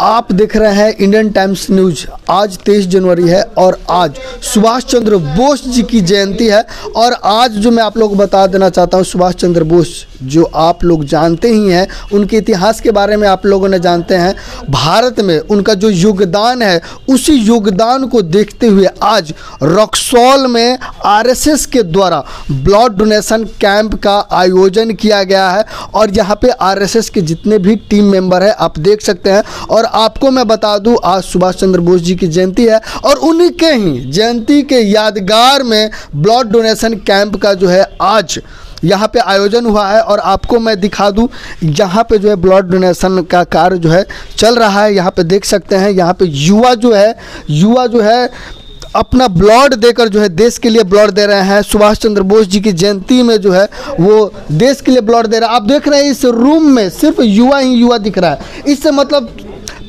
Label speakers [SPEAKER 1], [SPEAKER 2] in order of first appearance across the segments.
[SPEAKER 1] आप देख रहे हैं इंडियन टाइम्स न्यूज। आज 23 जनवरी है और आज सुभाष चंद्र बोस जी की जयंती है। और आज जो मैं आप लोगों को बता देना चाहता हूं, सुभाष चंद्र बोस जो आप लोग जानते ही हैं, उनके इतिहास के बारे में आप लोगों ने जानते हैं। भारत में उनका जो योगदान है, उसी योगदान को देखते हुए आज रक्सौल में आरएसएस के द्वारा ब्लड डोनेशन कैंप का आयोजन किया गया है। और यहाँ पे आरएसएस के जितने भी टीम मेंबर हैं आप देख सकते हैं। और आपको मैं बता दूं, आज सुभाष चंद्र बोस जी की जयंती है और उनके ही जयंती के यादगार में ब्लड डोनेशन कैंप का जो है आज यहाँ पे आयोजन हुआ है। और आपको मैं दिखा दूं, यहाँ पे जो है ब्लड डोनेशन का कार्य जो है चल रहा है। यहाँ पे देख सकते हैं, यहाँ पे युवा जो है अपना ब्लड देकर जो है देश के लिए ब्लड दे रहे हैं। सुभाष चंद्र बोस जी की जयंती में जो है वो देश के लिए ब्लड दे रहा है। आप देख रहे हैं इस रूम में सिर्फ युवा ही युवा दिख रहा है। इससे मतलब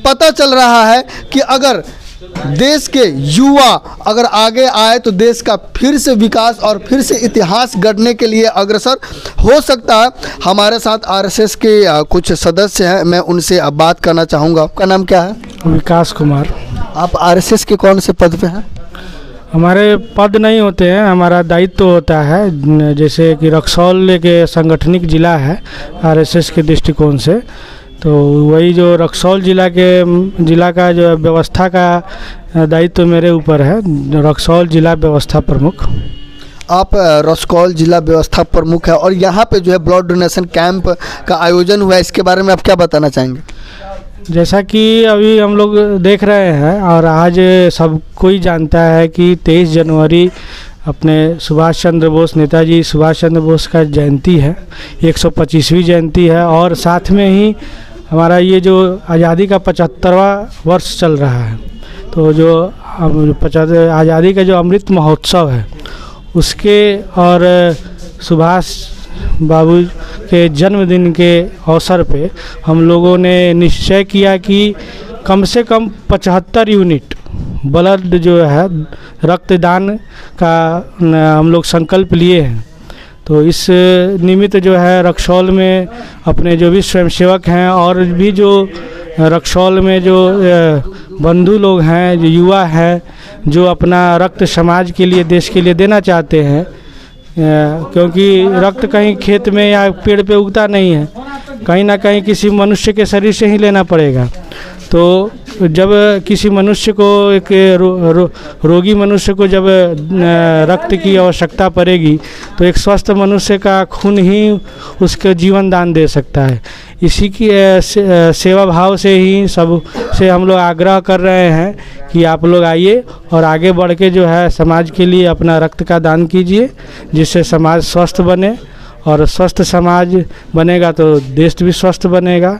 [SPEAKER 1] पता चल रहा है कि अगर देश के युवा अगर आगे आए तो देश का फिर से विकास और फिर से इतिहास गढ़ने के लिए अग्रसर हो सकता है। हमारे साथ आरएसएस के कुछ सदस्य हैं, मैं उनसे अब बात करना चाहूँगा। आपका नाम क्या है?
[SPEAKER 2] विकास कुमार।
[SPEAKER 1] आप आरएसएस के कौन से पद पे हैं?
[SPEAKER 2] हमारे पद नहीं होते हैं, हमारा दायित्व होता है। जैसे कि रक्सौल के सांगठनिक जिला है आरएसएस के दृष्टिकोण से, तो वही जो रक्सौल जिला का जो व्यवस्था का दायित्व मेरे ऊपर है, रक्सौल जिला व्यवस्था प्रमुख।
[SPEAKER 1] आप रक्सौल जिला व्यवस्था प्रमुख है और यहाँ पे जो है ब्लड डोनेशन कैंप का आयोजन हुआ है, इसके बारे में आप क्या बताना चाहेंगे?
[SPEAKER 2] जैसा कि अभी हम लोग देख रहे हैं और आज सब कोई जानता है कि 23 जनवरी अपने सुभाष चंद्र बोस, नेताजी सुभाष चंद्र बोस का जयंती है, 125वीं जयंती है। और साथ में ही हमारा ये जो आज़ादी का 75वां वर्ष चल रहा है, तो जो आज़ादी का जो अमृत महोत्सव है उसके और सुभाष बाबू के जन्मदिन के अवसर पे हम लोगों ने निश्चय किया कि कम से कम 75 यूनिट ब्लड जो है रक्तदान का हम लोग संकल्प लिए हैं। तो इस निमित्त जो है रक्सौल में अपने जो भी स्वयंसेवक हैं और भी जो रक्सौल में जो बंधु लोग हैं, जो युवा हैं, जो अपना रक्त समाज के लिए, देश के लिए देना चाहते हैं, क्योंकि रक्त कहीं खेत में या पेड़ पे उगता नहीं है, कहीं ना कहीं किसी मनुष्य के शरीर से ही लेना पड़ेगा। तो जब किसी मनुष्य को एक रोगी मनुष्य को जब रक्त की आवश्यकता पड़ेगी तो एक स्वस्थ मनुष्य का खून ही उसके जीवन दान दे सकता है। इसी की सेवा भाव से ही सब से हम लोग आग्रह कर रहे हैं कि आप लोग आइए और आगे बढ़ के जो है समाज के लिए अपना रक्त का दान कीजिए, जिससे समाज स्वस्थ बने। और स्वस्थ समाज बनेगा तो देश भी स्वस्थ बनेगा।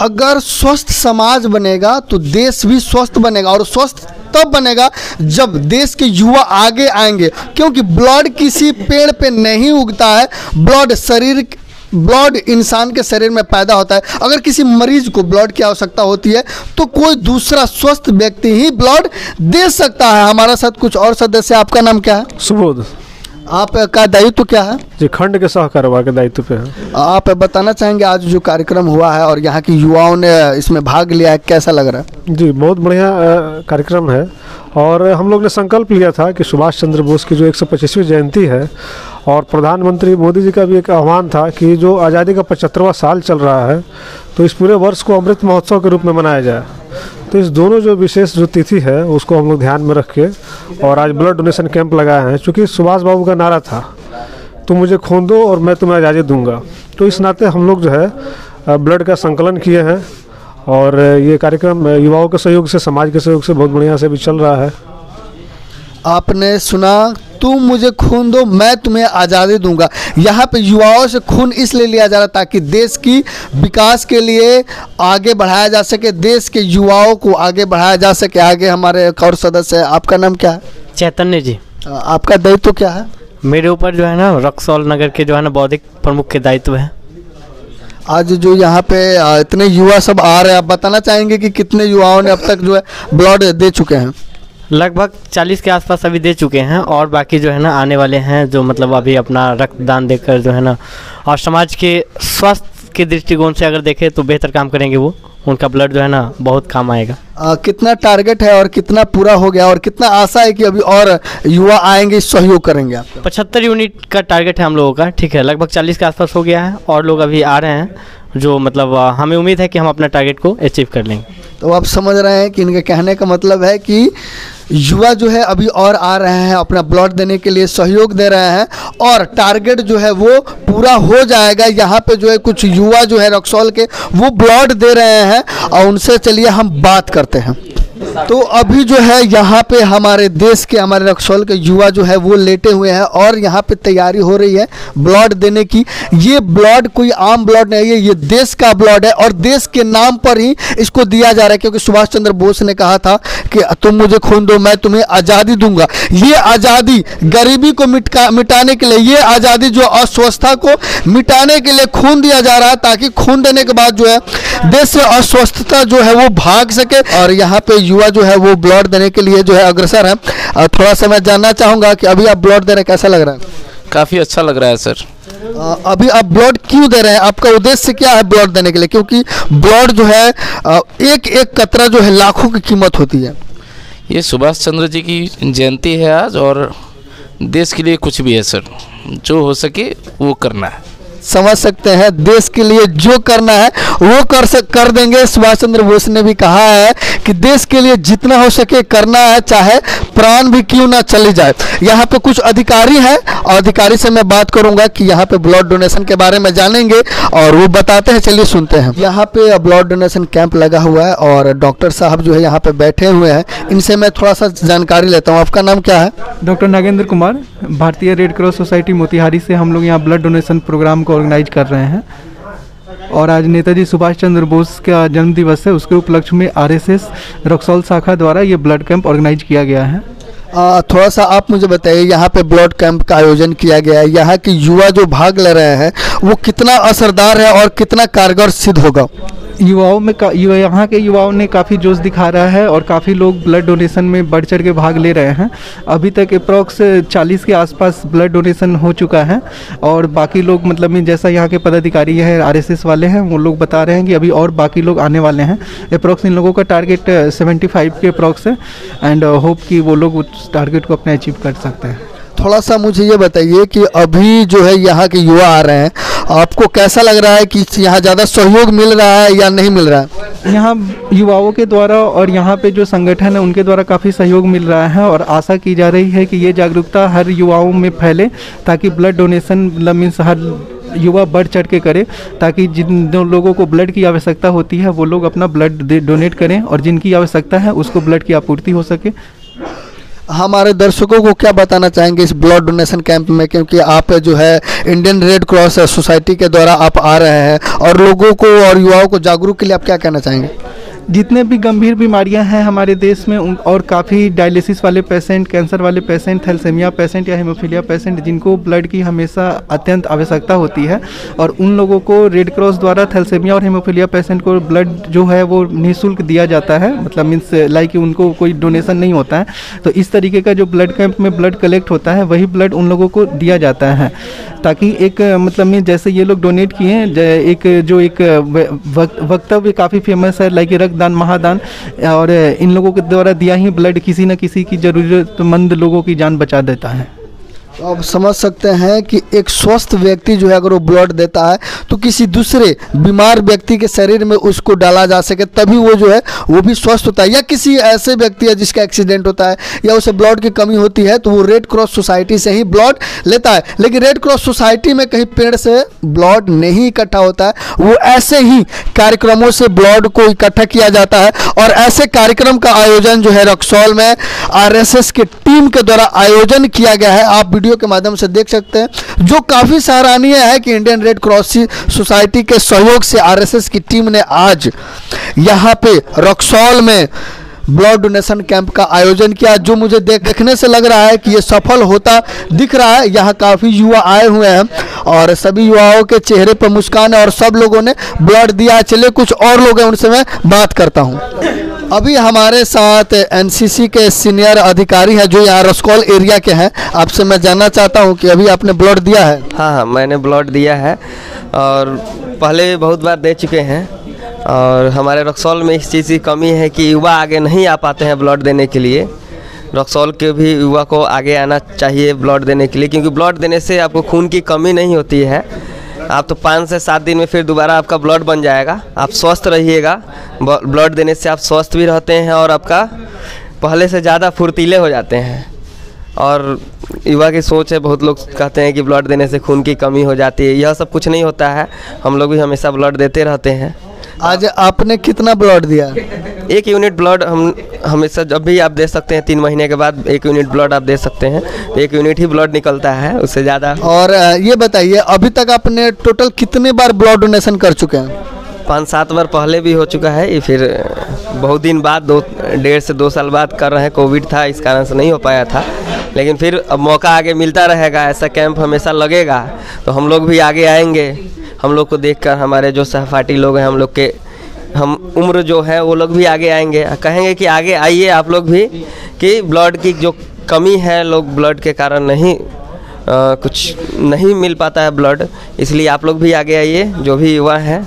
[SPEAKER 1] अगर स्वस्थ समाज बनेगा तो देश भी स्वस्थ बनेगा। और स्वस्थ तब बनेगा जब देश के युवा आगे आएंगे, क्योंकि ब्लड किसी पेड़ पे नहीं उगता है। ब्लड इंसान के शरीर में पैदा होता है। अगर किसी मरीज को ब्लड की आवश्यकता होती है तो कोई दूसरा स्वस्थ व्यक्ति ही ब्लड दे सकता है। हमारे साथ कुछ और सदस्य। आपका नाम क्या है?
[SPEAKER 3] सुबोध।
[SPEAKER 1] आपका दायित्व क्या है?
[SPEAKER 3] जी, खंड के सह कारोबार के दायित्व पे है।
[SPEAKER 1] आप बताना चाहेंगे आज जो कार्यक्रम हुआ है और यहाँ के युवाओं ने इसमें भाग लिया है, कैसा लग रहा है?
[SPEAKER 3] जी, बहुत बढ़िया कार्यक्रम है। और हम लोग ने संकल्प लिया था कि सुभाष चंद्र बोस की जो 125वीं जयंती है और प्रधानमंत्री मोदी जी का भी एक आह्वान था कि जो आज़ादी का 75वां साल चल रहा है तो इस पूरे वर्ष को अमृत महोत्सव के रूप में मनाया जाए। तो इस दोनों जो विशेष जो तिथि है उसको हम लोग ध्यान में रख के और आज ब्लड डोनेशन कैंप लगाए हैं। चूँकि सुभाष बाबू का नारा था, तुम मुझे खून दो और मैं तुम्हें आज़ादी दूंगा, तो इस नाते हम लोग जो है ब्लड का संकलन किए हैं। और ये कार्यक्रम युवाओं के सहयोग से, समाज के सहयोग से बहुत बढ़िया से भी चल रहा है।
[SPEAKER 1] आपने सुना, तुम मुझे खून दो मैं तुम्हें आज़ादी दूंगा। यहाँ पे युवाओं से खून इसलिए लिया जा रहा ताकि देश की विकास के लिए आगे बढ़ाया जा सके, देश के युवाओं को आगे बढ़ाया जा सके। आगे हमारे एक और सदस्य है। आपका नाम क्या है?
[SPEAKER 4] चैतन्य जी।
[SPEAKER 1] आपका दायित्व क्या है?
[SPEAKER 4] मेरे ऊपर जो है ना रक्सौल नगर के जो है ना बौद्धिक प्रमुख के दायित्व है।
[SPEAKER 1] आज जो यहाँ पे इतने युवा सब आ रहे हैं, आप बताना चाहेंगे कि कितने युवाओं ने अब तक जो है ब्लड दे चुके हैं?
[SPEAKER 4] लगभग 40 के आसपास अभी दे चुके हैं और बाकी जो है ना आने वाले हैं, जो मतलब अभी अपना रक्तदान देकर जो है ना और समाज के स्वस्थ के दृष्टिकोण से अगर देखें तो बेहतर काम करेंगे वो, उनका ब्लड जो है ना बहुत काम आएगा।
[SPEAKER 1] कितना टारगेट है और कितना पूरा हो गया और कितना आशा है कि अभी और युवा आएंगे सहयोग करेंगे आपका?
[SPEAKER 4] 75 यूनिट का टारगेट है हम लोगों का, ठीक है, लगभग 40 के आसपास हो गया है और लोग अभी आ रहे हैं, जो मतलब हमें उम्मीद है कि हम अपना टारगेट को अचीव कर लेंगे।
[SPEAKER 1] तो आप समझ रहे हैं कि इनके कहने का मतलब है कि युवा जो है अभी और आ रहे हैं, अपना ब्लड देने के लिए सहयोग दे रहे हैं और टारगेट जो है वो पूरा हो जाएगा। यहाँ पे जो है कुछ युवा जो है रक्सौल के वो ब्लड दे रहे हैं और उनसे चलिए हम बात करते हैं। तो अभी जो है यहाँ पे हमारे देश के, हमारे रक्सौल के युवा जो है वो लेटे हुए हैं और यहाँ पे तैयारी हो रही है ब्लड देने की। ये ब्लड कोई आम ब्लड नहीं है, ये देश का ब्लड है और देश के नाम पर ही इसको दिया जा रहा है, क्योंकि सुभाष चंद्र बोस ने कहा था कि तुम मुझे खून दो मैं तुम्हें आज़ादी दूंगा। ये आज़ादी गरीबी को मिटाने के लिए, ये आज़ादी जो अस्वस्थता को मिटाने के लिए खून दिया जा रहा है, ताकि खून देने के बाद जो है देश से अस्वस्थता जो है वो भाग सके। और यहाँ पे युवा जो है वो ब्लड देने के लिए जो है अग्रसर है। थोड़ा सा मैं जानना चाहूँगा कि अभी आप ब्लड दे रहे हैं, कैसा लग रहा है?
[SPEAKER 5] काफ़ी अच्छा लग रहा है सर।
[SPEAKER 1] अभी आप ब्लड क्यों दे रहे हैं? आपका उद्देश्य क्या है ब्लड देने के लिए? क्योंकि ब्लड जो है एक एक कतरा जो है लाखों की कीमत होती है।
[SPEAKER 5] ये सुभाष चंद्र जी की जयंती है आज और देश के लिए कुछ भी है सर, जो हो सके वो करना है।
[SPEAKER 1] समझ सकते हैं, देश के लिए जो करना है वो कर देंगे। सुभाष चंद्र बोस ने भी कहा है कि देश के लिए जितना हो सके करना है, चाहे प्राण भी क्यों ना चले जाए। यहाँ पे कुछ अधिकारी हैं और अधिकारी से मैं बात करूंगा कि यहाँ पे ब्लड डोनेशन के बारे में जानेंगे और वो बताते हैं, चलिए सुनते हैं। यहाँ पे ब्लड डोनेशन कैंप लगा हुआ है और डॉक्टर साहब जो है यहाँ पे बैठे हुए हैं, इनसे मैं थोड़ा सा जानकारी लेता हूँ। आपका नाम क्या है?
[SPEAKER 6] डॉक्टर नागेंद्र कुमार, भारतीय रेड क्रॉस सोसाइटी मोतिहारी से हम लोग यहाँ ब्लड डोनेशन प्रोग्राम को ऑर्गेनाइज कर रहे हैं और आज नेताजी सुभाष चंद्र बोस का जन्म दिवस है, उसके उपलक्ष्य में आरएसएस रक्सौल शाखा द्वारा ये ब्लड कैंप ऑर्गेनाइज किया गया है।
[SPEAKER 1] थोड़ा सा आप मुझे बताइए, यहाँ पे ब्लड कैंप का आयोजन किया गया है, यहाँ के युवा जो भाग ले रहे हैं वो कितना असरदार है और कितना कारगर सिद्ध होगा?
[SPEAKER 6] युवाओं में यहाँ के युवाओं ने काफ़ी जोश दिखा रहा है और काफ़ी लोग ब्लड डोनेशन में बढ़ चढ़ के भाग ले रहे हैं। अभी तक अप्रॉक्स 40 के आसपास ब्लड डोनेशन हो चुका है और बाकी लोग मतलब जैसा यहाँ के पदाधिकारी हैं आरएसएस वाले हैं, वो लोग बता रहे हैं कि अभी और बाकी लोग आने वाले हैं। अप्रॉक्स इन लोगों का टारगेट 75 के अप्रॉक्स है एंड होप कि वो लोग उस टारगेट को अपने अचीव कर सकते हैं।
[SPEAKER 1] थोड़ा सा मुझे ये बताइए कि अभी जो है यहाँ के युवा आ रहे हैं, आपको कैसा लग रहा है कि यहाँ ज़्यादा सहयोग मिल रहा है या नहीं मिल रहा है?
[SPEAKER 6] यहाँ युवाओं के द्वारा और यहाँ पे जो संगठन है उनके द्वारा काफ़ी सहयोग मिल रहा है और आशा की जा रही है कि ये जागरूकता हर युवाओं में फैले, ताकि ब्लड डोनेशन मतलब मीन्स हर युवा बढ़ चढ़ के करे, ताकि जिन लोगों को ब्लड की आवश्यकता होती है वो लोग अपना ब्लड डोनेट करें और जिनकी आवश्यकता है उसको ब्लड की आपूर्ति हो सके।
[SPEAKER 1] हमारे दर्शकों को क्या बताना चाहेंगे इस ब्लड डोनेशन कैंप में, क्योंकि आप जो है इंडियन रेड क्रॉस सोसाइटी के द्वारा आप आ रहे हैं और लोगों को और युवाओं को जागरूक के लिए आप क्या कहना चाहेंगे?
[SPEAKER 6] जितने भी गंभीर बीमारियां हैं हमारे देश में और काफ़ी डायलिसिस वाले पेशेंट, कैंसर वाले पेशेंट, थैलेसीमिया पेशेंट या हेमोफीलिया पेशेंट जिनको ब्लड की हमेशा अत्यंत आवश्यकता होती है और उन लोगों को रेड क्रॉस द्वारा थैलेसीमिया और हेमोफीलिया पेशेंट को ब्लड जो है वो निःशुल्क दिया जाता है, मतलब मीन्स लाइक उनको कोई डोनेशन नहीं होता है। तो इस तरीके का जो ब्लड कैंप में ब्लड कलेक्ट होता है वही ब्लड उन लोगों को दिया जाता है, ताकि एक मतलब मीन जैसे ये लोग डोनेट किए एक वक्तव्य काफ़ी फेमस है लाइक रक्तदान महादान, और इन लोगों के द्वारा दिया ही ब्लड किसी न किसी की ज़रूरतमंद लोगों की जान बचा देता है।
[SPEAKER 1] तो आप समझ सकते हैं कि एक स्वस्थ व्यक्ति जो है अगर वो ब्लड देता है तो किसी दूसरे बीमार व्यक्ति के शरीर में उसको डाला जा सके, तभी वो जो है वो भी स्वस्थ होता है। या किसी ऐसे व्यक्ति है जिसका एक्सीडेंट होता है या उसे ब्लड की कमी होती है तो वो रेड क्रॉस सोसाइटी से ही ब्लड लेता है। लेकिन रेड क्रॉस सोसाइटी में कहीं पेड़ से ब्लड नहीं इकट्ठा होता है, वो ऐसे ही कार्यक्रमों से ब्लड को इकट्ठा किया जाता है और ऐसे कार्यक्रम का आयोजन जो है रक्सौल में आरएसएस के टीम के द्वारा आयोजन किया गया है। आप वीडियो के माध्यम से देख सकते हैं, जो काफी सराहनीय है कि इंडियन रेड क्रॉस सोसाइटी के सहयोग से आरएसएस की टीम ने आज यहां पे रक्सौल में ब्लड डोनेशन कैंप का आयोजन किया, जो मुझे देखने से लग रहा है कि ये सफल होता दिख रहा है। यहाँ काफ़ी युवा आए हुए हैं और सभी युवाओं के चेहरे पर मुस्कान है और सब लोगों ने ब्लड दिया। चलिए कुछ और लोग हैं उनसे मैं बात करता हूँ। अभी हमारे साथ एनसीसी के सीनियर अधिकारी हैं जो यहाँ रक्सौल एरिया के हैं। आपसे मैं जानना चाहता हूँ कि अभी आपने ब्लड दिया है?
[SPEAKER 7] हाँ, मैंने ब्लड दिया है और पहले बहुत बार दे चुके हैं। और हमारे रक्सौल में इस चीज़ की कमी है कि युवा आगे नहीं आ पाते हैं ब्लड देने के लिए। रक्सौल के भी युवा को आगे आना चाहिए ब्लड देने के लिए, क्योंकि ब्लड देने से आपको खून की कमी नहीं होती है। आप तो 5 से 7 दिन में फिर दोबारा आपका ब्लड बन जाएगा, आप स्वस्थ रहिएगा। ब्लड देने से आप स्वस्थ भी रहते हैं और आपका पहले से ज़्यादा फुर्तीले हो जाते हैं। और युवा की सोच है, बहुत लोग कहते हैं कि ब्लड देने से खून की कमी हो जाती है। यह सब कुछ नहीं होता है, हम लोग भी हमेशा ब्लड देते रहते हैं।
[SPEAKER 1] आज आपने कितना ब्लड दिया?
[SPEAKER 7] 1 यूनिट ब्लड हम हमेशा जब भी आप दे सकते हैं। 3 महीने के बाद 1 यूनिट ब्लड आप दे सकते हैं। 1 यूनिट ही ब्लड निकलता है, उससे ज़्यादा।
[SPEAKER 1] और ये बताइए, अभी तक आपने टोटल कितने बार ब्लड डोनेशन कर चुके हैं?
[SPEAKER 7] 5-7 बार पहले भी हो चुका है, ये फिर बहुत दिन बाद 1.5 से 2 साल बाद कर रहे हैं। कोविड था, इस कारण से नहीं हो पाया था, लेकिन फिर अब मौका आगे मिलता रहेगा। ऐसा कैंप हमेशा लगेगा तो हम लोग भी आगे आएंगे। हम लोग को देखकर हमारे जो सहपाठी लोग हैं, हम लोग के हम उम्र जो है वो लोग भी आगे आएंगे, कहेंगे कि आगे आइए आप लोग भी, कि ब्लड की जो कमी है, लोग ब्लड के कारण नहीं कुछ नहीं मिल पाता है ब्लड, इसलिए आप लोग भी आगे आइए जो भी युवा हैं।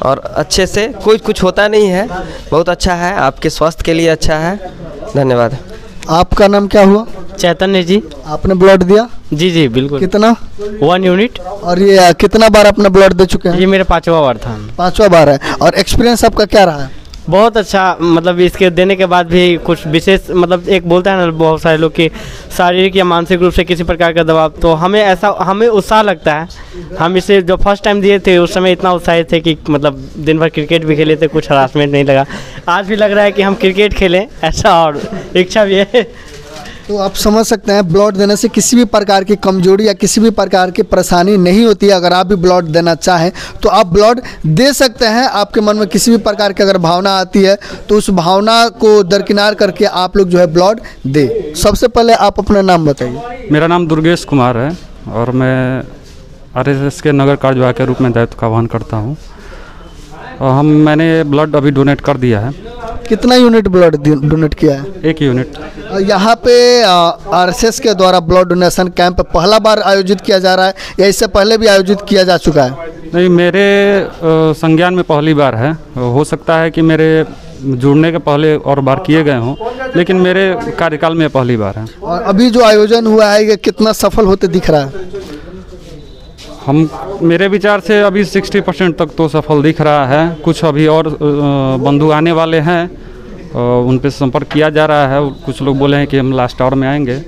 [SPEAKER 7] और अच्छे से कोई कुछ होता नहीं है, बहुत अच्छा है, आपके स्वास्थ्य के लिए अच्छा है। धन्यवाद।
[SPEAKER 1] आपका नाम क्या हुआ?
[SPEAKER 4] चैतन्य जी।
[SPEAKER 1] आपने ब्लड दिया?
[SPEAKER 4] जी बिल्कुल।
[SPEAKER 1] कितना?
[SPEAKER 4] 1 यूनिट।
[SPEAKER 1] और ये कितना बार अपना ब्लड दे चुके हैं?
[SPEAKER 4] ये मेरा 5वां बार था।
[SPEAKER 1] 5वां बार है। और एक्सपीरियंस आपका क्या रहा है?
[SPEAKER 4] बहुत अच्छा, मतलब इसके देने के बाद भी कुछ विशेष, मतलब एक बोलता है ना बहुत सारे लोग कि शारीरिक या मानसिक रूप से किसी प्रकार का दबाव, तो हमें उत्साह लगता है। हम इसे जो फर्स्ट टाइम दिए थे उस समय इतना उत्साहित थे कि मतलब दिन भर क्रिकेट भी खेले थे, कुछ हरासमेंट नहीं लगा। आज भी लग रहा है कि हम क्रिकेट खेलें, ऐसा और इच्छा भी है।
[SPEAKER 1] तो आप समझ सकते हैं, ब्लड देने से किसी भी प्रकार की कमजोरी या किसी भी प्रकार की परेशानी नहीं होती है। अगर आप भी ब्लड देना चाहें तो आप ब्लड दे सकते हैं। आपके मन में किसी भी प्रकार की अगर भावना आती है तो उस भावना को दरकिनार करके आप लोग जो है ब्लड दे। सबसे पहले आप अपना नाम बताइए।
[SPEAKER 8] मेरा नाम दुर्गेश कुमार है और मैं RSS के नगर कार्यवाह के रूप में दायित्व का वहन करता हूँ। और मैंने ब्लड अभी डोनेट कर दिया है।
[SPEAKER 1] कितना यूनिट ब्लड डोनेट किया है?
[SPEAKER 8] 1 यूनिट।
[SPEAKER 1] यहाँ पे RSS के द्वारा ब्लड डोनेशन कैंप पहला बार आयोजित किया जा रहा है या इससे पहले भी आयोजित किया जा चुका है?
[SPEAKER 8] नहीं, मेरे संज्ञान में पहली बार है। हो सकता है कि मेरे जुड़ने के पहले और बार किए गए हों, लेकिन मेरे कार्यकाल में पहली बार है।
[SPEAKER 1] और अभी जो आयोजन हुआ है ये कितना सफल होते दिख रहा है?
[SPEAKER 8] मेरे विचार से अभी 60% तक तो सफल दिख रहा है। कुछ अभी और बंधु आने वाले हैं, उन पे संपर्क किया जा रहा है। कुछ लोग बोले हैं कि हम लास्ट आवर में आएंगे।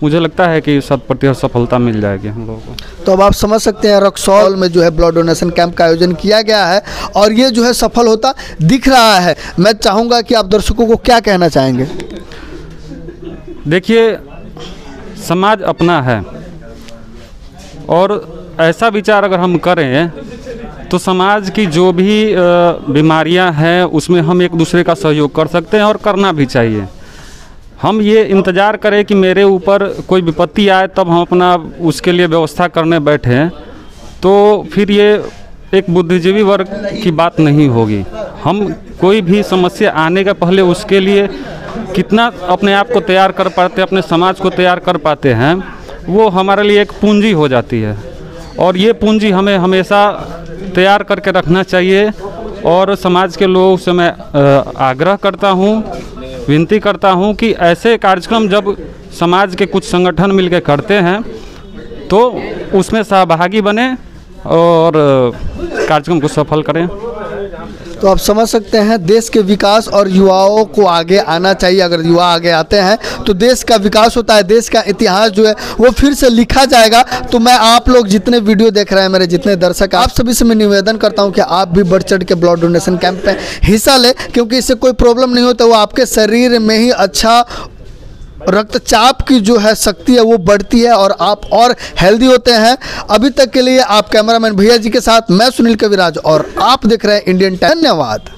[SPEAKER 8] मुझे लगता है कि 100% सफलता मिल जाएगी हम लोगों को।
[SPEAKER 1] तो अब आप समझ सकते हैं, रक्सौल में जो है ब्लड डोनेशन कैंप का आयोजन किया गया है और ये जो है सफल होता दिख रहा है। मैं चाहूँगा कि आप दर्शकों को क्या कहना चाहेंगे?
[SPEAKER 8] देखिए, समाज अपना है और ऐसा विचार अगर हम करें तो समाज की जो भी बीमारियां हैं उसमें हम एक दूसरे का सहयोग कर सकते हैं और करना भी चाहिए। हम ये इंतज़ार करें कि मेरे ऊपर कोई विपत्ति आए तब हम अपना उसके लिए व्यवस्था करने बैठें, तो फिर ये एक बुद्धिजीवी वर्ग की बात नहीं होगी। हम कोई भी समस्या आने के पहले उसके लिए कितना अपने आप को तैयार कर पाते, अपने समाज को तैयार कर पाते हैं, वो हमारे लिए एक पूंजी हो जाती है। और ये पूंजी हमें हमेशा तैयार करके रखना चाहिए। और समाज के लोगों से मैं आग्रह करता हूँ, विनती करता हूँ कि ऐसे कार्यक्रम जब समाज के कुछ संगठन मिलकर करते हैं तो उसमें सहभागी बने और कार्यक्रम को सफल करें।
[SPEAKER 1] तो आप समझ सकते हैं, देश के विकास और युवाओं को आगे आना चाहिए। अगर युवा आगे आते हैं तो देश का विकास होता है, देश का इतिहास जो है वो फिर से लिखा जाएगा। तो मैं आप लोग जितने वीडियो देख रहे हैं, मेरे जितने दर्शक, आप सभी से मैं निवेदन करता हूं कि आप भी बढ़ चढ़ के ब्लड डोनेशन कैंप में हिस्सा लें, क्योंकि इससे कोई प्रॉब्लम नहीं होता। वो आपके शरीर में ही अच्छा रक्तचाप की जो है शक्ति है वो बढ़ती है और आप और हेल्दी होते हैं। अभी तक के लिए आप कैमरामैन भैया जी के साथ मैं सुनील कविराज और आप देख रहे हैं इंडियन टाइम। धन्यवाद।